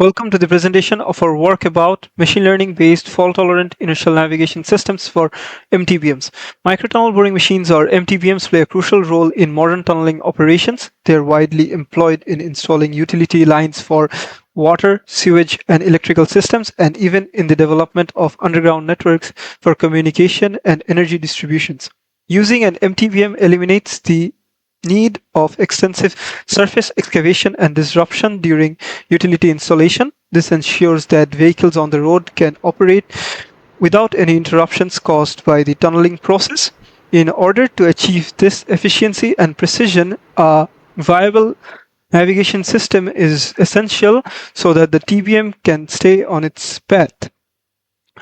Welcome to the presentation of our work about machine learning based fault tolerant inertial navigation systems for MTBMs. Microtunnel boring machines or MTBMs play a crucial role in modern tunneling operations. They are widely employed in installing utility lines for water, sewage, and electrical systems, and even in the development of underground networks for communication and energy distributions. Using an MTBM eliminates the need of extensive surface excavation and disruption during utility installation. This ensures that vehicles on the road can operate without any interruptions caused by the tunneling process. In order to achieve this efficiency and precision, a viable navigation system is essential so that the TBM can stay on its path.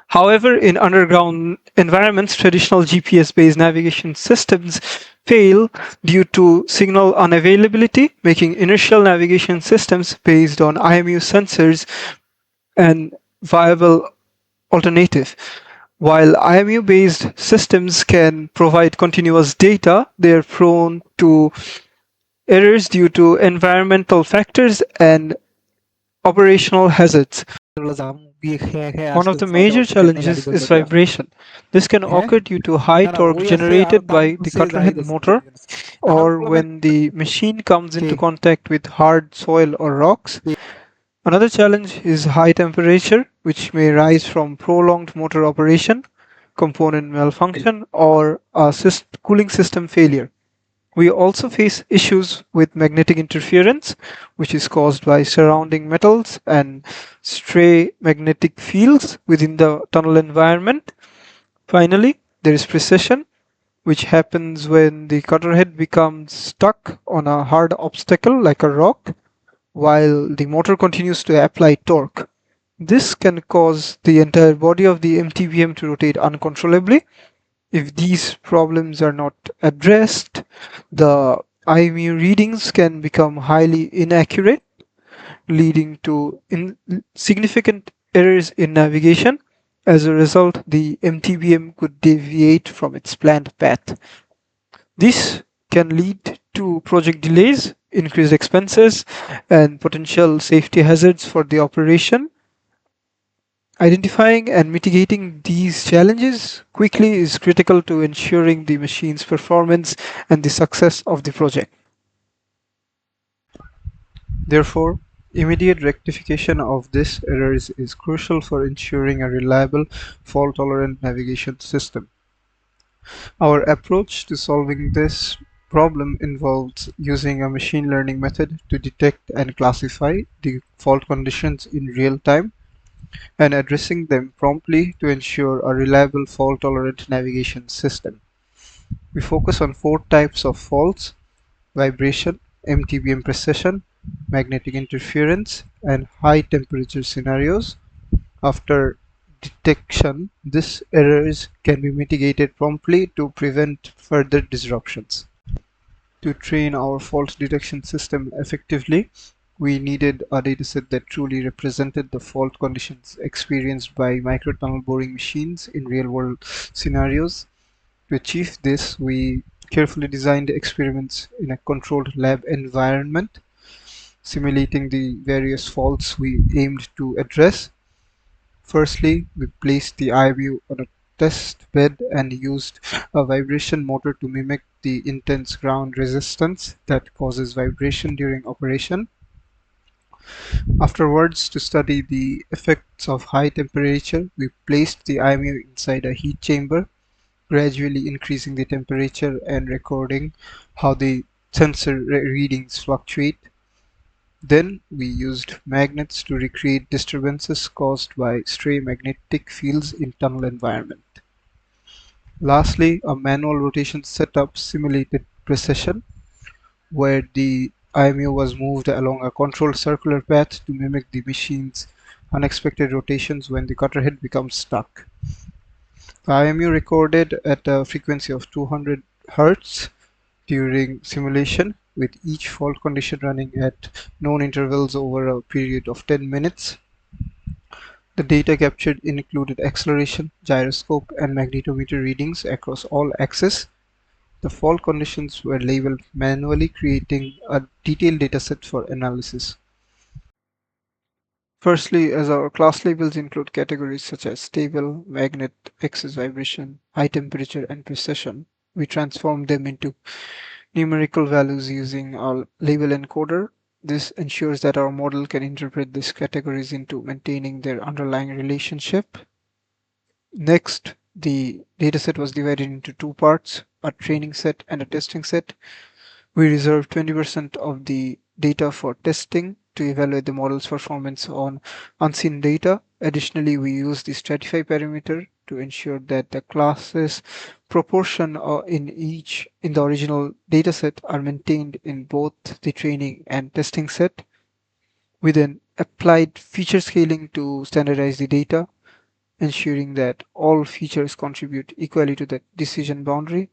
However, in underground environments, traditional GPS-based navigation systems fail due to signal unavailability, making inertial navigation systems based on IMU sensors an viable alternative. While IMU-based systems can provide continuous data, they are prone to errors due to environmental factors and operational hazards. One of the major challenges is vibration. This can occur due to high torque generated by the cutter head motor or when the machine comes into contact with hard soil or rocks. Another challenge is high temperature, which may rise from prolonged motor operation, component malfunction, or a cooling system failure. We also face issues with magnetic interference, which is caused by surrounding metals and stray magnetic fields within the tunnel environment. Finally, there is precession, which happens when the cutter head becomes stuck on a hard obstacle like a rock, while the motor continues to apply torque. This can cause the entire body of the MTBM to rotate uncontrollably. If these problems are not addressed, the IMU readings can become highly inaccurate, leading to significant errors in navigation. As a result, the MTBM could deviate from its planned path. This can lead to project delays, increased expenses, and potential safety hazards for the operation. Identifying and mitigating these challenges quickly is critical to ensuring the machine's performance and the success of the project. Therefore, immediate rectification of these errors is crucial for ensuring a reliable, fault-tolerant navigation system. Our approach to solving this problem involves using a machine learning method to detect and classify the fault conditions in real time and addressing them promptly to ensure a reliable fault-tolerant navigation system. We focus on four types of faults: vibration, MTBM precession, magnetic interference, and high temperature scenarios. After detection, these errors can be mitigated promptly to prevent further disruptions. To train our fault detection system effectively, we needed a dataset that truly represented the fault conditions experienced by microtunnel boring machines in real-world scenarios. To achieve this, we carefully designed experiments in a controlled lab environment, simulating the various faults we aimed to address. Firstly, we placed the IMU on a test bed and used a vibration motor to mimic the intense ground resistance that causes vibration during operation. Afterwards, to study the effects of high temperature, we placed the IMU inside a heat chamber, gradually increasing the temperature and recording how the sensor readings fluctuate. Then we used magnets to recreate disturbances caused by stray magnetic fields in tunnel environment. Lastly, a manual rotation setup simulated precession, where the IMU was moved along a controlled circular path to mimic the machine's unexpected rotations when the cutter head becomes stuck. The IMU recorded at a frequency of 200 Hz during simulation, with each fault condition running at known intervals over a period of 10 minutes. The data captured included acceleration, gyroscope, and magnetometer readings across all axes. The fault conditions were labeled manually, creating a detailed dataset for analysis. Firstly, as our class labels include categories such as stable, magnet, axis vibration, high temperature, and precision, we transform them into numerical values using our label encoder. This ensures that our model can interpret these categories into maintaining their underlying relationship. Next, the dataset was divided into two parts, a training set and a testing set. We reserve 20% of the data for testing to evaluate the model's performance on unseen data. Additionally, we use the stratify parameter to ensure that the classes proportion in the original dataset are maintained in both the training and testing set. We then applied feature scaling to standardize the data, ensuring that all features contribute equally to the decision boundary.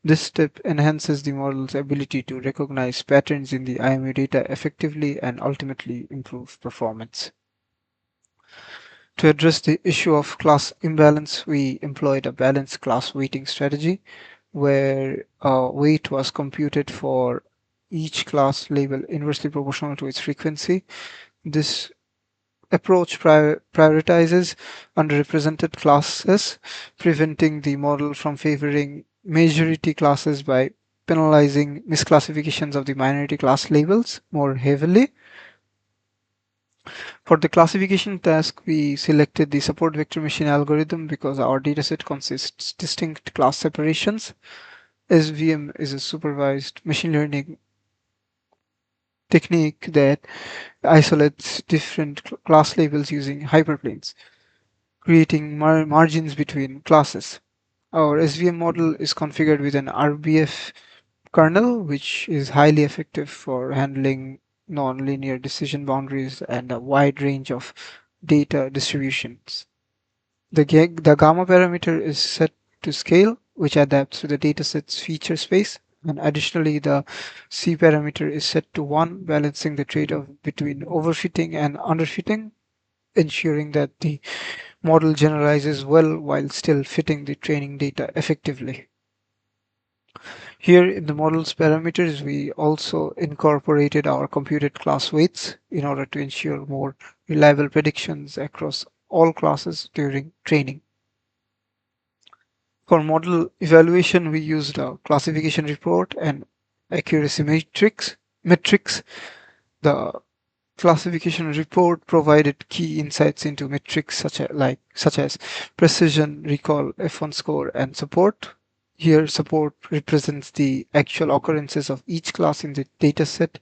This step enhances the model's ability to recognize patterns in the IMU data effectively and ultimately improve performance. To address the issue of class imbalance, we employed a balanced class weighting strategy where a weight was computed for each class label inversely proportional to its frequency. This approach prioritizes underrepresented classes, preventing the model from favoring majority classes by penalizing misclassifications of the minority class labels more heavily. For the classification task, we selected the support vector machine algorithm because our dataset consists distinct class separations. SVM is a supervised machine learning technique that isolates different class labels using hyperplanes, creating margins between classes. Our SVM model is configured with an RBF kernel, which is highly effective for handling nonlinear decision boundaries and a wide range of data distributions. The gamma parameter is set to scale, which adapts to the dataset's feature space. And additionally, the C parameter is set to 1, balancing the trade-off between overfitting and underfitting, ensuring that the model generalizes well while still fitting the training data effectively. Here in the model's parameters, we also incorporated our computed class weights in order to ensure more reliable predictions across all classes during training. For model evaluation, we used a classification report and accuracy metrics. The classification report provided key insights into metrics such as precision, recall, F1 score, and support. Here, support represents the actual occurrences of each class in the dataset,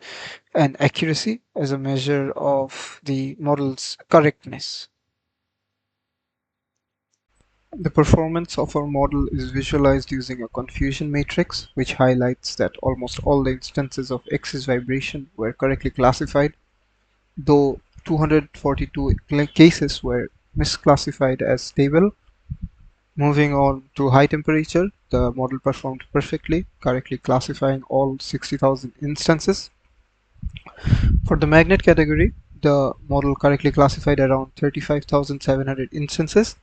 and accuracy as a measure of the model's correctness. The performance of our model is visualized using a confusion matrix, which highlights that almost all the instances of axis vibration were correctly classified, though 242 cases were misclassified as stable. Moving on to high temperature, the model performed perfectly, correctly classifying all 60,000 instances. For the magnet category, the model correctly classified around 35,700 instances,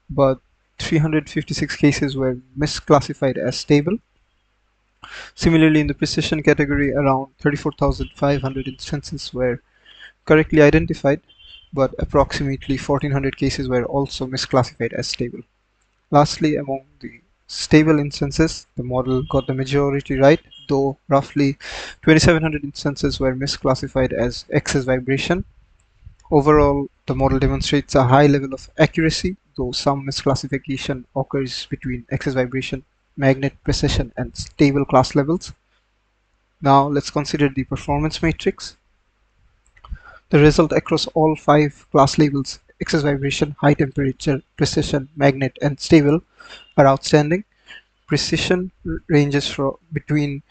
but 356 cases were misclassified as stable. Similarly, in the precision category, around 34,500 instances were correctly identified, but approximately 1,400 cases were also misclassified as stable. Lastly, among the stable instances, the model got the majority right, though roughly 2,700 instances were misclassified as excess vibration. Overall, the model demonstrates a high level of accuracy, though some misclassification occurs between excess vibration, magnet precision, and stable class levels. Now let's consider the performance matrix. The result across all 5 class labels, excess vibration, high temperature, precision, magnet, and stable, are outstanding. Precision ranges from between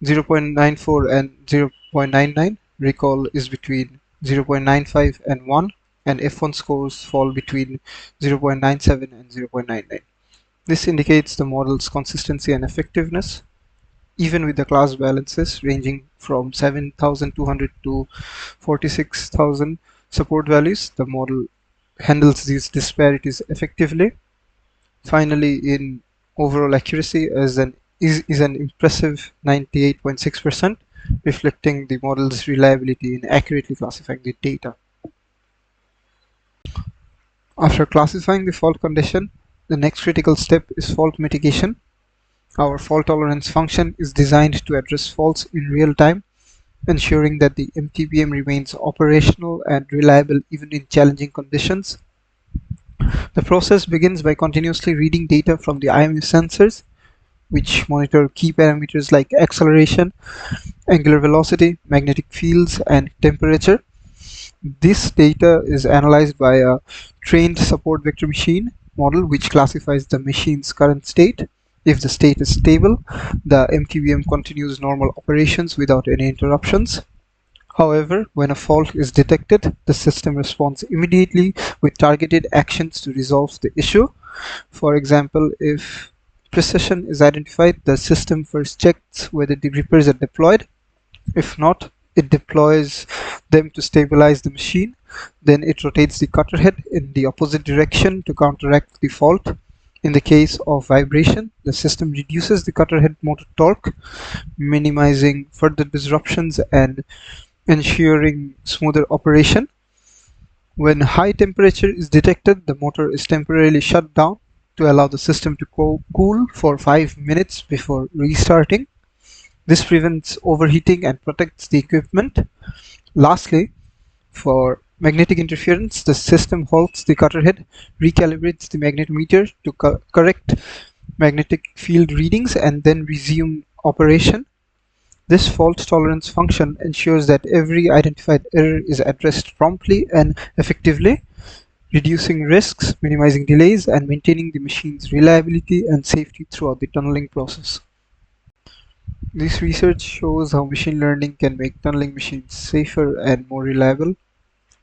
0.94 and 0.99. Recall is between 0.95 and 1, and F1 scores fall between 0.97 and 0.99. This indicates the model's consistency and effectiveness. Even with the class balances ranging from 7,200 to 46,000 support values, the model handles these disparities effectively. Finally, in overall accuracy is an impressive 98.6%, reflecting the model's reliability in accurately classifying the data. After classifying the fault condition, the next critical step is fault mitigation. Our fault tolerance function is designed to address faults in real time, ensuring that the MTBM remains operational and reliable even in challenging conditions. The process begins by continuously reading data from the IMU sensors, which monitor key parameters like acceleration, angular velocity, magnetic fields, and temperature. This data is analyzed by a trained support vector machine model which classifies the machine's current state. If the state is stable, the MTBM continues normal operations without any interruptions. However, when a fault is detected, the system responds immediately with targeted actions to resolve the issue. For example, if precision is identified, the system first checks whether the grippers are deployed. If not, it deploys them to stabilize the machine. Then it rotates the cutter head in the opposite direction to counteract the fault. In the case of vibration, the system reduces the cutter head motor torque, minimizing further disruptions and ensuring smoother operation. When high temperature is detected, the motor is temporarily shut down to allow the system to cool for 5 minutes before restarting. This prevents overheating and protects the equipment. Lastly, for magnetic interference, the system halts the cutter head, recalibrates the magnetometer to correct magnetic field readings, and then resume operation. This fault tolerance function ensures that every identified error is addressed promptly and effectively, reducing risks, minimizing delays, and maintaining the machine's reliability and safety throughout the tunneling process. This research shows how machine learning can make tunneling machines safer and more reliable.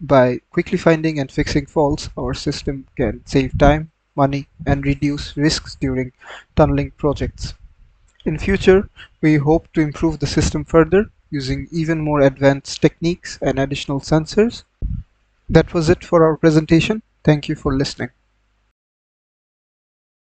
By quickly finding and fixing faults, our system can save time, money, and reduce risks during tunneling projects. In future, we hope to improve the system further using even more advanced techniques and additional sensors. That was it for our presentation. Thank you for listening.